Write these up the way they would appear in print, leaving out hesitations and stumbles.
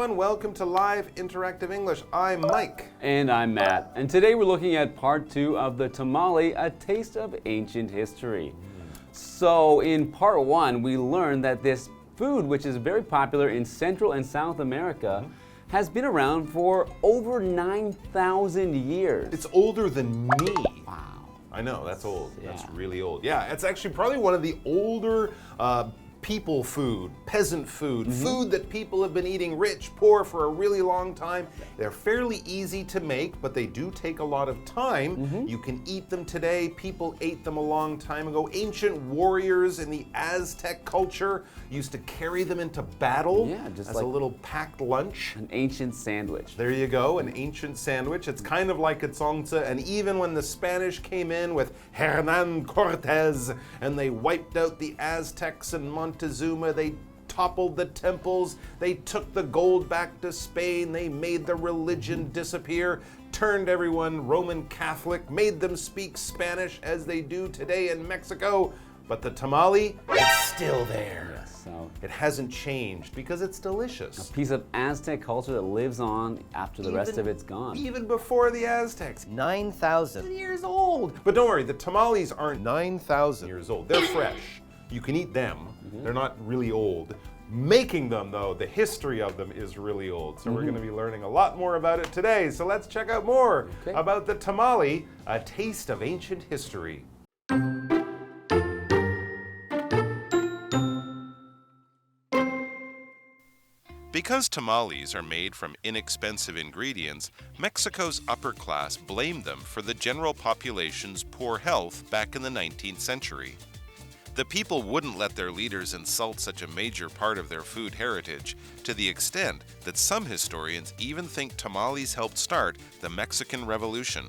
everyone. Welcome to Live Interactive English. I'm Mike. And I'm Matt. And today we're looking at part 2 of the tamale, a taste of ancient history. So in part 1, we learned that this food, which is very popular in Central and South America, has been around for over 9,000 years. It's older than me. Wow. I know, that's old. Yeah. That's really old. Yeah, it's actually probably one of the older people food, peasant food, food that people have been eating, rich, poor, for a really long time. They're fairly easy to make, but they do take a lot of time. You can eat them today. People ate them a long time ago. Ancient warriors in the Aztec culture used to carry them into battle just as like a little packed lunch. an ancient sandwich. There you go, an ancient sandwich. It's kind of like a tzongzi, and even when the Spanish came in with Hernan Cortez and they wiped out the Aztecs and Montezuma, they toppled the temples, they took the gold back to Spain, they made the religion disappear, turned everyone Roman Catholic, made them speak Spanish as they do today in Mexico. But the tamale, it's still there. Yes, so It hasn't changed because it's delicious. a piece of Aztec culture that lives on after the rest of it's gone. Even before the Aztecs. 9,000 Years old. But don't worry, the tamales aren't 9,000 years old. They're fresh. You can eat them. They're not really old. Making them, though, the history of them is really old. So we're going to be learning a lot more about it today. So let's check out more about the tamale, a taste of ancient history. Because tamales are made from inexpensive ingredients, Mexico's upper class blamed them for the general population's poor health back in the 19th century. The people wouldn't let their leaders insult such a major part of their food heritage, to the extent that some historians even think tamales helped start the Mexican Revolution.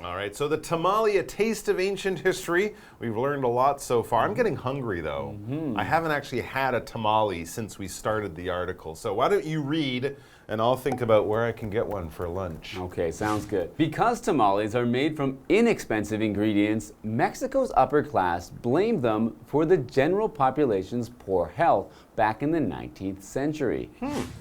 All right, so the tamale, a taste of ancient history. We've learned a lot so far. I'm getting hungry, though. I haven't actually had a tamale since we started the article. So why don't you read, and I'll think about where I can get one for lunch. Okay, sounds good. Because tamales are made from inexpensive ingredients, Mexico's upper class blamed them for the general population's poor health back in the 19th century.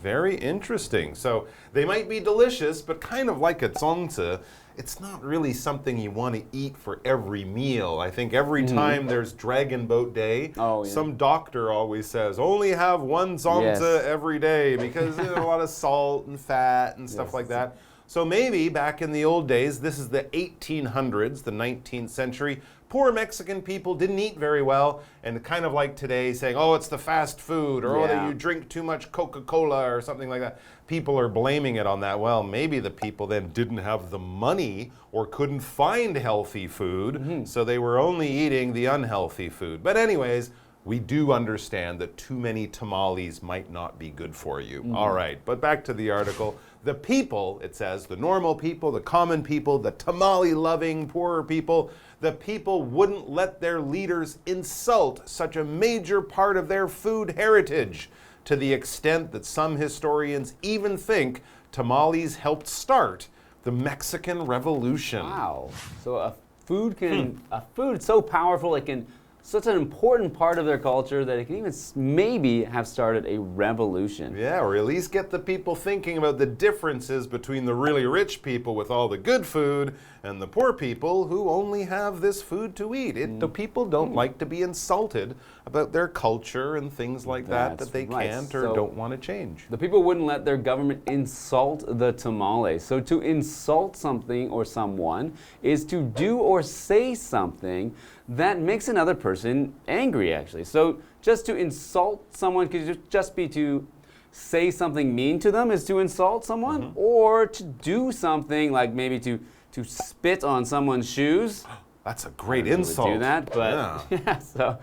Very interesting. So they might be delicious, but kind of like a tzongzi, it's not really something you want to eat for every meal. I think every time there's Dragon Boat Day, some doctor always says, only have one tzongzi every day because there's a lot of salt and fat and stuff like that. So maybe back in the old days, this is the 1800s, the 19th century, poor Mexican people didn't eat very well, and kind of like today saying, oh, it's the fast food, or oh, that you drink too much Coca-Cola or something like that. People are blaming it on that. Well, maybe the people then didn't have the money or couldn't find healthy food, so they were only eating the unhealthy food. But anyways, we do understand that too many tamales might not be good for you. All right, but back to the article. The people, it says, the normal people, the common people, the tamale-loving poorer people, the people wouldn't let their leaders insult such a major part of their food heritage, to the extent that some historians even think tamales helped start the Mexican Revolution. Wow. So a food so powerful, it can such an important part of their culture that it can even maybe have started a revolution. Yeah, or at least get the people thinking about the differences between the really rich people with all the good food and the poor people who only have this food to eat. The people don't like to be insulted about their culture and things like that they can't or don't want to change. The people wouldn't let their government insult the tamale. So to insult something or someone is to do or say something that makes another person angry, actually. So just to insult someone could just be to say something mean to them is to insult someone, or to do something like maybe to spit on someone's shoes. That's a great insult. Do that, but so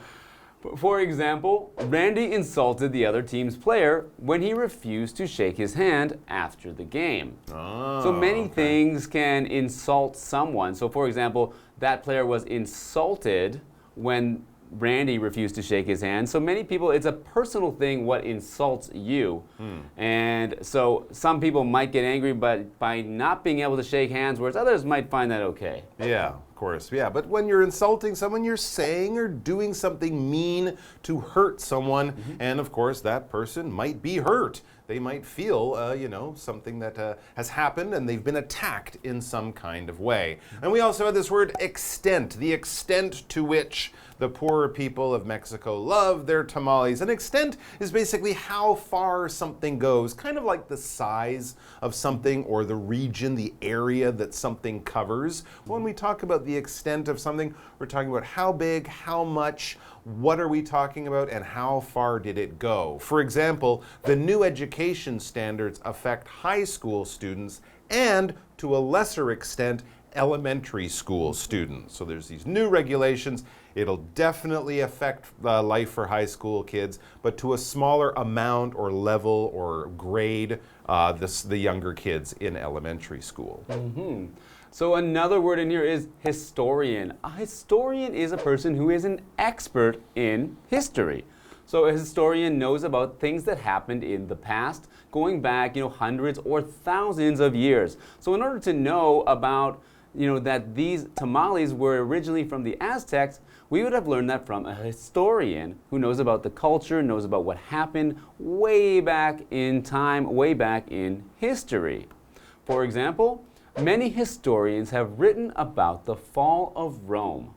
for example, Randy insulted the other team's player when he refused to shake his hand after the game. So many things can insult someone. So for example, that player was insulted when Randy refused to shake his hand. So many people, it's a personal thing what insults you. And so some people might get angry by not being able to shake hands, whereas others might find that okay. Yeah, of course. Yeah, but when you're insulting someone, you're saying or doing something mean to hurt someone. And of course, that person might be hurt. They might feel, something that has happened and they've been attacked in some kind of way. And we also have this word extent, the extent to which the poorer people of Mexico love their tamales. An extent is basically how far something goes, kind of like the size of something or the region, the area that something covers. When we talk about the extent of something, we're talking about how big, how much, what are we talking about, and how far did it go? For example, the new education standards affect high school students and, to a lesser extent, elementary school students. So there's these new regulations. It'll definitely affect life for high school kids, but to a smaller amount or level or grade the younger kids in elementary school. So another word in here is historian. A historian is a person who is an expert in history. So a historian knows about things that happened in the past, going back, hundreds or thousands of years. So in order to know about, that these tamales were originally from the Aztecs, we would have learned that from a historian who knows about the culture, knows about what happened way back in time, way back in history. For example, many historians have written about the fall of Rome.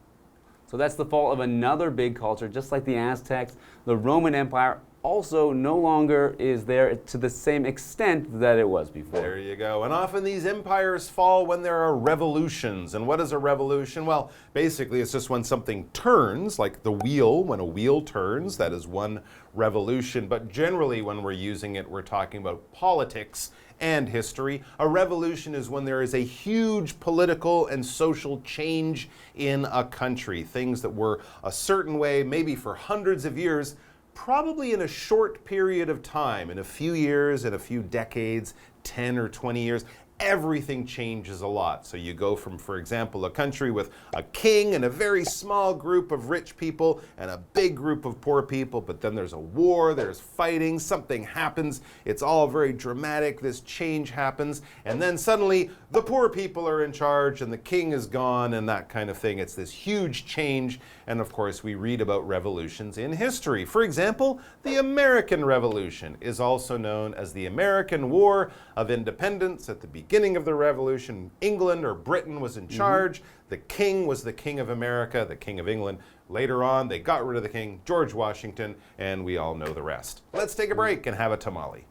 So that's the fall of another big culture, just like the Aztecs. The Roman Empire also no longer is there to the same extent that it was before. There you go. And often these empires fall when there are revolutions. And what is a revolution? Well, basically it's just when something turns, like the wheel, when a wheel turns, that is one revolution. But generally when we're using it, we're talking about politics and history. A revolution is when there is a huge political and social change in a country. Things that were a certain way, maybe for hundreds of years, probably in a short period of time, in a few years, in a few decades, 10 or 20 years, everything changes a lot. So you go from, for example, a country with a king and a very small group of rich people and a big group of poor people, but then there's a war, there's fighting, something happens, it's all very dramatic, this change happens, and then suddenly the poor people are in charge and the king is gone and that kind of thing. It's this huge change, and of course we read about revolutions in history. For example, the American Revolution is also known as the American War of Independence. At the beginning of the revolution, England or Britain was in charge. The king was the king of America, the king of England. Later on, they got rid of the king, George Washington, and we all know the rest. Let's take a break and have a tamale.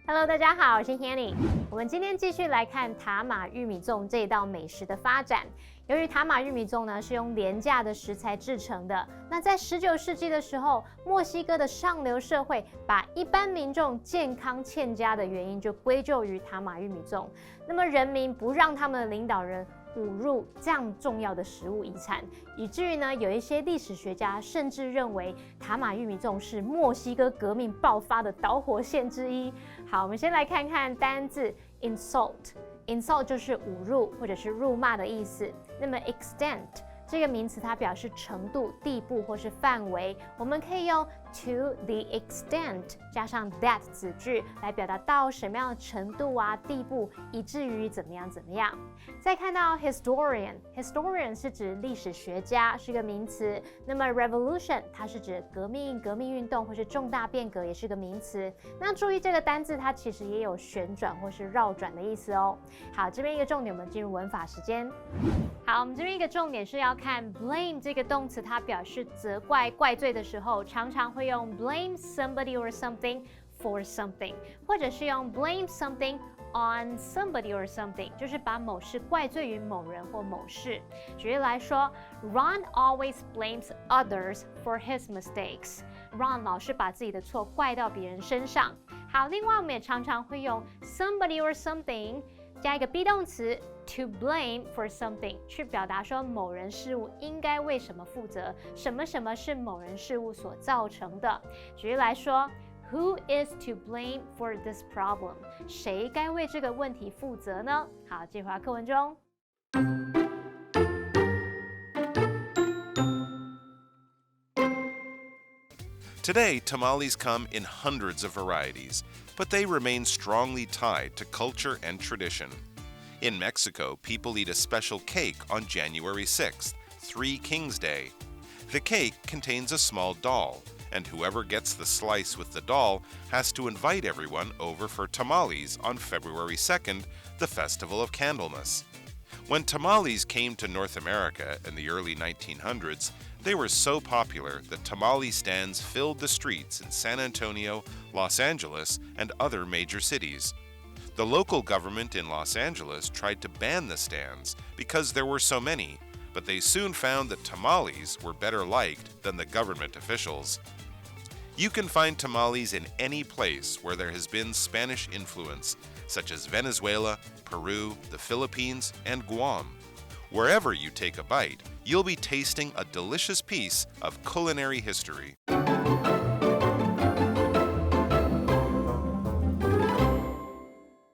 Hello， 大家好，我是 Hanny。我们今天继续来看塔玛玉米粽这道美食的发展。由于塔玛玉米粽呢是用廉价的食材制成的，那在19世纪的时候，墨西哥的上流社会把一般民众健康欠佳的原因就归咎于塔玛玉米粽。那么人民不让他们的领导人侮辱这样重要的食物遗产，以至于呢，有一些历史学家甚至认为塔玛玉米粽是墨西哥革命爆发的导火线之一。好，我们先来看看单字 insult。insult 就是侮辱或者是辱骂的意思。那么 extent 这个名词它表示程度、地步或是范围，我们可以用 to the extent 加上 that 子句来表达到什么样的程度啊、地步，以至于怎么样怎么样。再看到 historian 是指历史学家，是个名词。那么 revolution 它是指革命运动或是重大变革，也是个名词。那注意这个单字它其实也有旋转或是绕转的意思哦。好，这边一个重点，我们进入文法时间。好，我们这边一个重点是要看 blame 这个动词，它表示责怪、怪罪的时候，常常会用 blame somebody or something for something， 或者是用 blame something on somebody or something， 就是把某事怪罪于某人或某事。举例来说 ，Ron always blames others for his mistakes。Ron 老是把自己的错怪到别人身上。好，另外我们也常常会用 somebody or something 加一个 be 动词 to blame for something， 去表达说某人事物应该为什么负责，什么什么是某人事物所造成的。举例来说 Who is to blame for this problem? 谁该为这个问题负责呢？好，这回课文中。Today, tamales come in hundreds of varieties, but they remain strongly tied to culture and tradition. In Mexico, people eat a special cake on January 6th, Three Kings Day. The cake contains a small doll, and whoever gets the slice with the doll has to invite everyone over for tamales on February 2nd, the Festival of Candlemas. When tamales came to North America in the early 1900s, they were so popular that tamale stands filled the streets in San Antonio, Los Angeles, and other major cities. The local government in Los Angeles tried to ban the stands because there were so many, but they soon found that tamales were better liked than the government officials. You can find tamales in any place where there has been Spanish influence, such as Venezuela, Peru, the Philippines, and Guam. Wherever you take a bite, you'll be tasting a delicious piece of culinary history.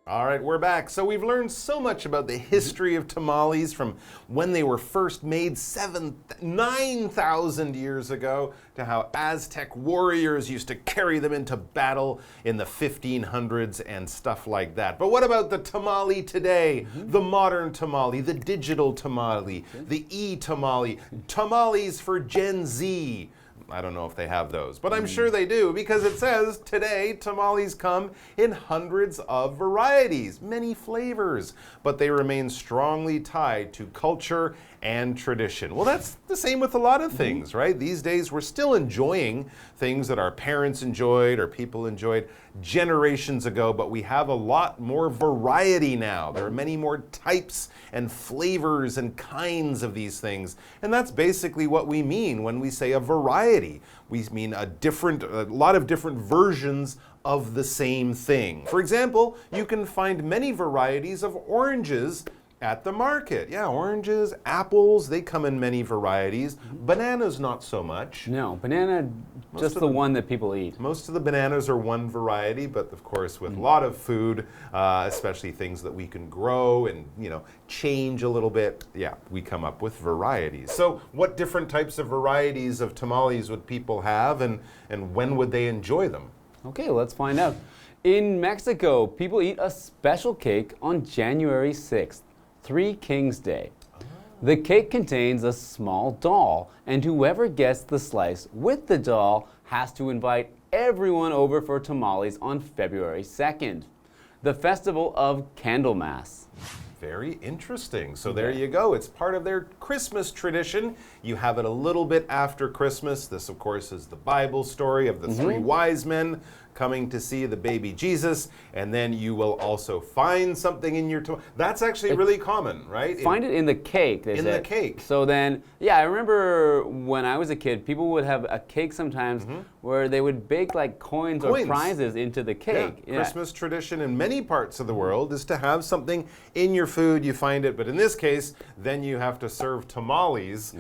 All right, we're back. So we've learned so much about the history of tamales from when they were first made 9,000 years ago to how Aztec warriors used to carry them into battle in the 1500s and stuff like that. But what about the tamale today? The modern tamale, the digital tamale, the e-tamale, tamales for Gen Z. I don't know if they have those, but I'm sure they do because it says today tamales come in hundreds of varieties, many flavors, but they remain strongly tied to culture and tradition. Well, that's the same with a lot of things, right? These days we're still enjoying things that our parents enjoyed or people enjoyed generations ago, but we have a lot more variety now. There are many more types and flavors and kinds of these things. And that's basically what we mean when we say a variety. We mean a lot of different versions of the same thing. For example, you can find many varieties of oranges at the market. Yeah, oranges, apples, they come in many varieties. Bananas, not so much. No, banana, just the one that people eat. Most of the bananas are one variety, but of course with a lot of food, especially things that we can grow and, change a little bit, yeah, we come up with varieties. So what different types of varieties of tamales would people have and when would they enjoy them? Okay, let's find out. In Mexico, people eat a special cake on January 6th. Three Kings Day. The cake contains a small doll, and whoever gets the slice with the doll has to invite everyone over for tamales on February 2nd, the festival of Candlemas. Very interesting. So there you go. It's part of their Christmas tradition. You have it a little bit after Christmas. This, of course, is the Bible story of the three wise men coming to see the baby Jesus, and then you will also find something in your that's actually really common, right? Find it in the cake, they said. The cake. So then, yeah, I remember when I was a kid, people would have a cake sometimes where they would bake like coins or prizes into the cake. Yeah. Christmas tradition in many parts of the world is to have something in your food, you find it, but in this case, then you have to serve tamales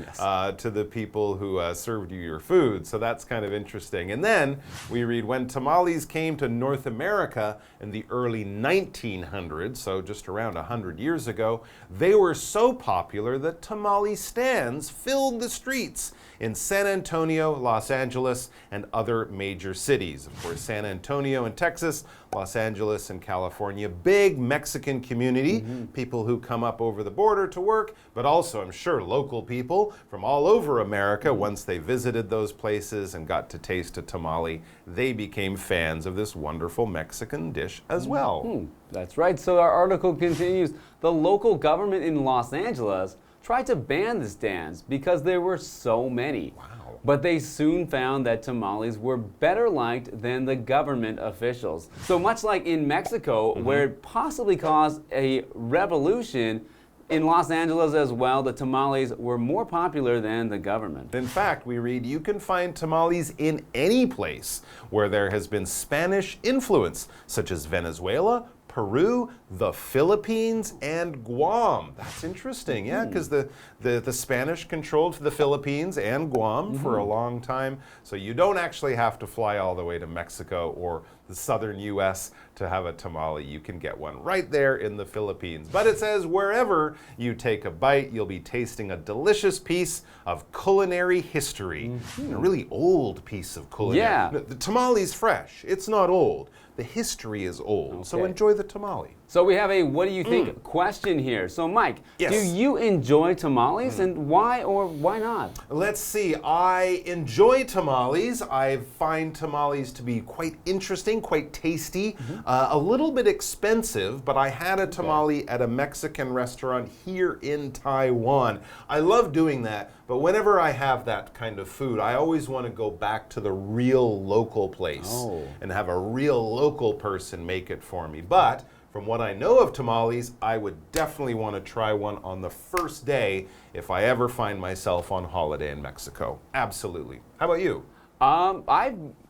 to the people who served you your food. So that's kind of interesting. And then we read, when tamales came to North America in the early 1900s, so just around 100 years ago, they were so popular that tamale stands filled the streets in San Antonio, Los Angeles, and other major cities. Of course, San Antonio in Texas, Los Angeles in California, big Mexican community, people who come up over the border to work, but also, I'm sure, local people from all over America. Once they visited those places and got to taste a tamale, they became fans of this wonderful Mexican dish as well. That's right. So our article continues. The local government in Los Angeles tried to ban the stands because there were so many. Wow. But they soon found that tamales were better liked than the government officials. So much like in Mexico, where it possibly caused a revolution, in Los Angeles as well, the tamales were more popular than the government. In fact, we read, you can find tamales in any place where there has been Spanish influence, such as Venezuela, Peru, the Philippines, and Guam. That's interesting, yeah, because the Spanish controlled the Philippines and Guam for a long time. So you don't actually have to fly all the way to Mexico or the southern U.S. to have a tamale. You can get one right there in the Philippines. But it says wherever you take a bite, you'll be tasting a delicious piece of culinary history. A really old piece of culinary. Yeah. The tamale's fresh. It's not old. The history is old. So enjoy the tamale. So we have a what do you think question here. So Mike, Yes. do you enjoy tamales and why or why not? Let's see. I enjoy tamales. I find tamales to be quite interesting, quite tasty, a little bit expensive, but I had a tamale at a Mexican restaurant here in Taiwan. I love doing that, but whenever I have that kind of food, I always want to go back to the real local place and have a real local person make it for me. But from what I know of tamales, I would definitely want to try one on the first day if I ever find myself on holiday in Mexico. Absolutely. How about you?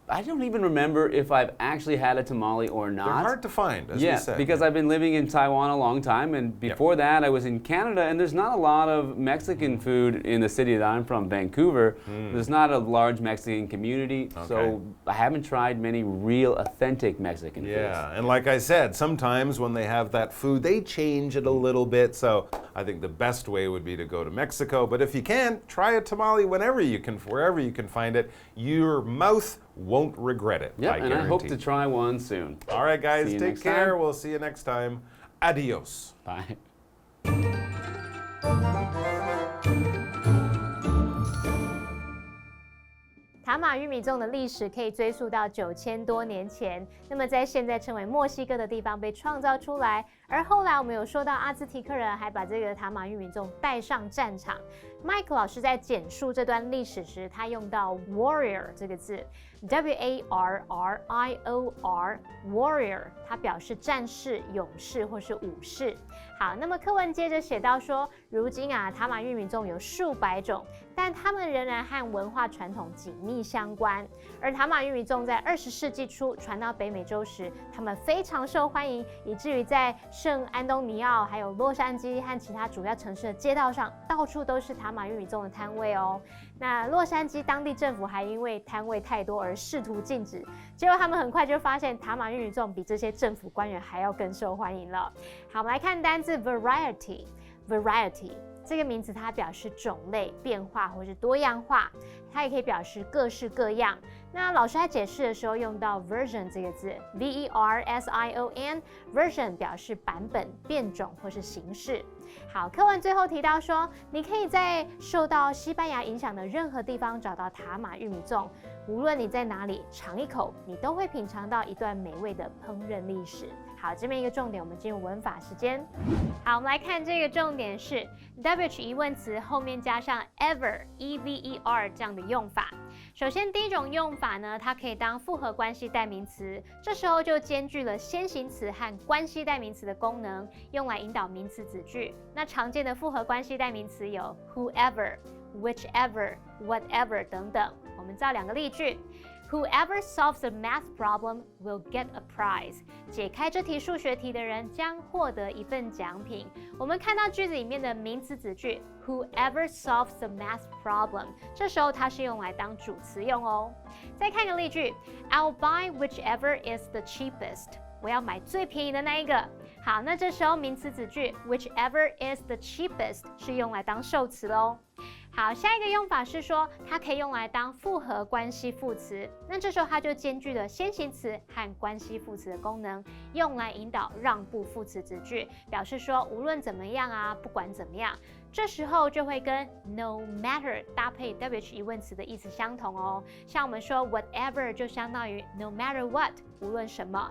I don't even remember if I've actually had a tamale or not. They're hard to find, as you said. Because I've been living in Taiwan a long time, and before that I was in Canada, and there's not a lot of Mexican food in the city that I'm from, Vancouver. There's not a large Mexican community, so I haven't tried many real authentic Mexican foods. Yeah, and like I said, sometimes when they have that food, they change it a little bit, so I think the best way would be to go to Mexico, but if you can, try a tamale wherever you can, wherever you can find it. Your mouth won't regret it. Yeah, and I hope to try one soon. All right, guys, take care. Time. We'll see you next time. Adios. Bye. 塔玛玉米粽的历史可以追溯到9000多年前，那么在现在称为墨西哥的地方被创造出来，而后来我们有说到阿兹提克人还把这个塔玛玉米粽带上战场。Mike 老师在简述这段历史时，他用到 warrior 这个字 ，W-A-R-R-I-O-R warrior， 它表示战士、勇士或是武士。好，那么课文接着写到说，如今啊，塔玛玉米粽有数百种，但它们仍然和文化传统紧密相关。而塔玛玉米粽在20世纪初传到北美洲时，它们非常受欢迎，以至于在圣安东尼奥、还有洛杉矶和其他主要城市的街道上，到处都是塔玛玉米粽的摊位哦。那洛杉矶当地政府还因为摊位太多而试图禁止，结果他们很快就发现塔玛玉米粽比这些政府官员还要更受欢迎了。好，我们来看单字 variety。variety 这个名词它表示种类、变化或是多样化，它也可以表示各式各样。那老师在解释的时候用到 version 这个字 ，V-E-R-S-I-O-N version 表示版本、变种或是形式。好，课文最后提到说，你可以在受到西班牙影响的任何地方找到塔玛玉米粽，无论你在哪里尝一口，你都会品尝到一段美味的烹饪历史。好，这边一个重点，我们进入文法时间。好，我们来看这个重点是 WH 疑问词后面加上 ever 这样的用法。首先，第一种用法呢，它可以当复合关系代名词，这时候就兼具了先行词和关系代名词的功能，用来引导名词子句。那常见的复合关系代名词有 whoever、whichever、whatever 等等。我们造两个例句。Whoever solves a math problem will get a prize. 解开这题数学题的人将获得一份奖品。我们看到句子里面的名词子句 Whoever solves the math problem， 这时候它是用来当主词用哦。再看个例句 I'll buy whichever is the cheapest。我要买最便宜的那一个。好，那这时候名词子句 whichever is the cheapest 是用来当受词喽。好，下一个用法是说，它可以用来当复合关系副词，那这时候它就兼具了先行词和关系副词的功能，用来引导让步副词子句，表示说无论怎么样啊，不管怎么样，这时候就会跟 no matter 搭配 WH 疑问词的意思相同哦。像我们说 whatever 就相当于 no matter what， 无论什么。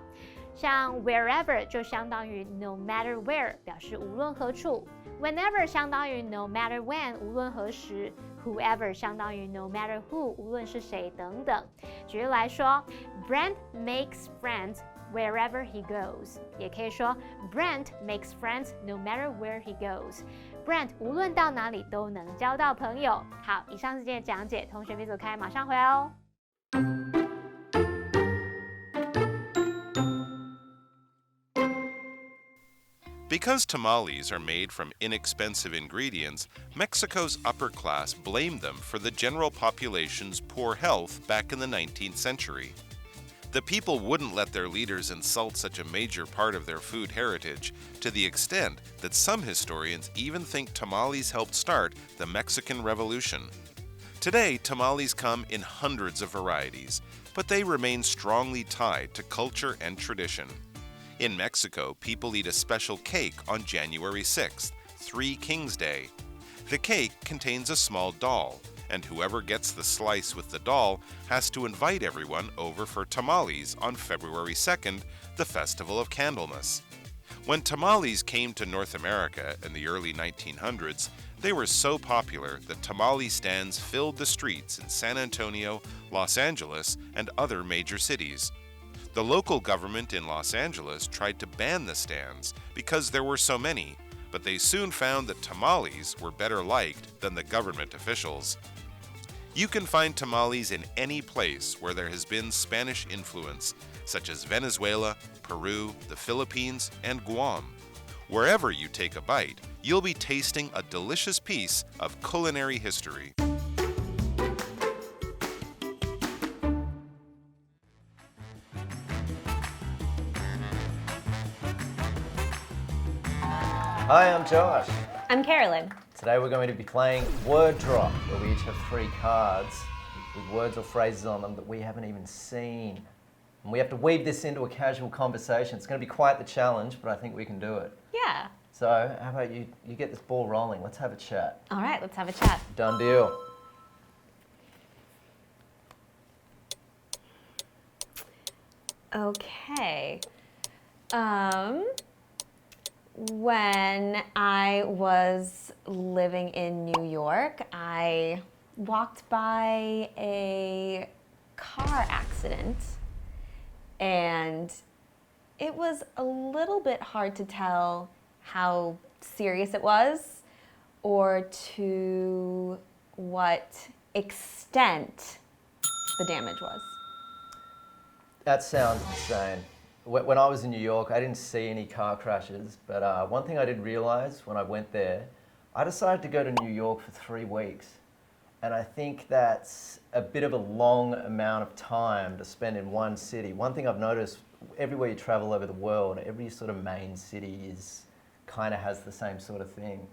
像 wherever 就相当于 no matter where， 表示无论何处。Whenever 相当于 no matter when， 无论何时。Whoever 相当于 no matter who， 无论是谁等等。举例来说 ，Brent makes friends wherever he goes， 也可以说 Brent makes friends no matter where he goes。Brent 无论到哪里都能交到朋友。好，以上是今天的讲解，同学别走开，马上回来哦。Because tamales are made from inexpensive ingredients, Mexico's upper class blamed them for the general population's poor health back in the 19th century. The people wouldn't let their leaders insult such a major part of their food heritage, to the extent that some historians even think tamales helped start the Mexican Revolution. Today, tamales come in hundreds of varieties, but they remain strongly tied to culture and tradition. In Mexico, people eat a special cake on January 6th, Three Kings Day. The cake contains a small doll, and whoever gets the slice with the doll has to invite everyone over for tamales on February 2nd, the Festival of Candlemas. When tamales came to North America in the early 1900s, they were so popular that tamale stands filled the streets in San Antonio, Los Angeles, and other major cities. The local government in Los Angeles tried to ban the stands because there were so many, but they soon found that tamales were better liked than the government officials. You can find tamales in any place where there has been Spanish influence, such as Venezuela, Peru, the Philippines, and Guam. Wherever you take a bite, you'll be tasting a delicious piece of culinary history. Hi, I'm Josh. I'm Carolyn. Today we're going to be playing Word Drop, where we each have 3 cards with words or phrases on them that we haven't even seen. And we have to weave this into a casual conversation. It's going to be quite the challenge, but I think we can do it. Yeah. So how about you get this ball rolling? Let's have a chat. All right, let's have a chat. Done deal. Okay. When I was living in New York, I walked by a car accident, and it was a little bit hard to tell how serious it was or to what extent the damage was. That sounds insane. When I was in New York, I didn't see any car crashes, but one thing I did realize when I went there, I decided to go to New York for 3 weeks. And I think that's a bit of a long amount of time to spend in one city. One thing I've noticed, everywhere you travel over the world, every sort of main city kind of has the same sort of thing.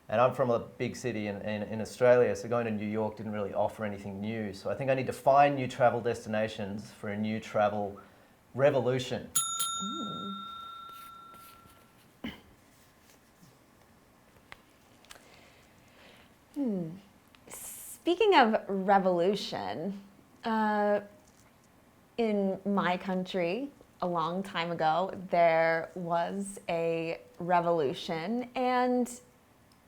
And I'm from a big city in Australia, so going to New York didn't really offer anything new. So I think I need to find new travel destinations for a new travel revolution. Speaking of revolution, in my country, a long time ago, there was a revolution, and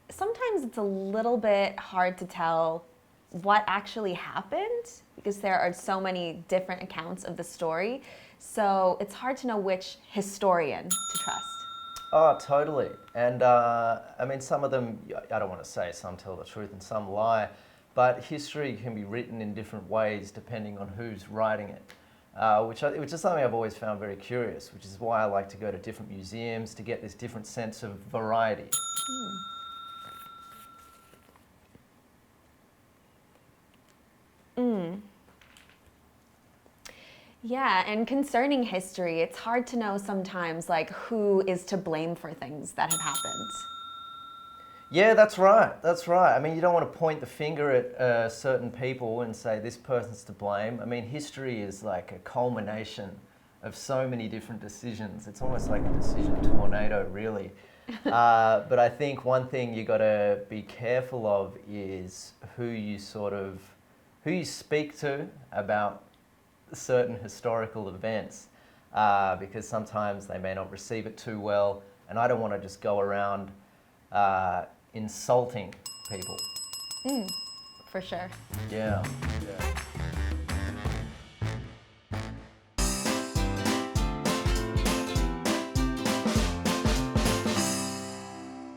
sometimes it's a little bit hard to tell what actually happened because there are so many different accounts of the story. So it's hard to know which historian to trust. Oh, totally. And I mean, some of them, I don't want to say some tell the truth and some lie, but history can be written in different ways depending on who's writing it, which is something I've always found very curious, which is why I like to go to different museums to get this different sense of variety. Yeah, and concerning history, it's hard to know sometimes like who is to blame for things that have happened. Yeah, that's right. That's right. I mean, you don't want to point the finger at certain people and say this person's to blame. I mean, history is like a culmination of so many different decisions. It's almost like a decision tornado, really. But I think one thing you got to be careful of is who you speak to about certain historical events, because sometimes they may not receive it too well, and I don't want to just go around insulting people. For sure. Yeah.